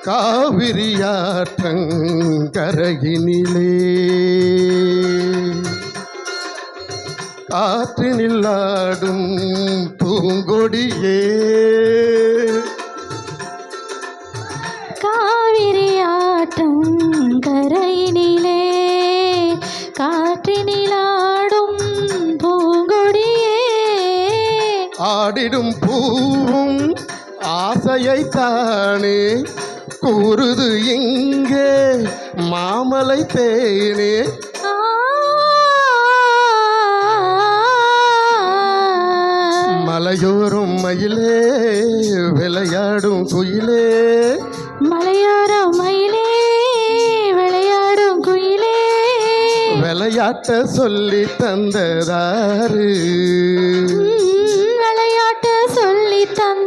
காவிரியாற்றங்கரையினிலே காற்றினில் ஆடும் பூங்கொடியே காவிரியாற்றங்கரையினிலே காற்றினில் ஆடும் பூங்கொடியே ஆடிடும் பூவும் ஆசையைத்தானே கூறுது இங்கே மாமலை தேனே மலையோரும் மயிலே விளையாடும் குயிலே மலையோரம் மயிலே விளையாடும் குயிலே விளையாட்ட சொல்லி தந்ததாரு விளையாட்ட சொல்லி தந்த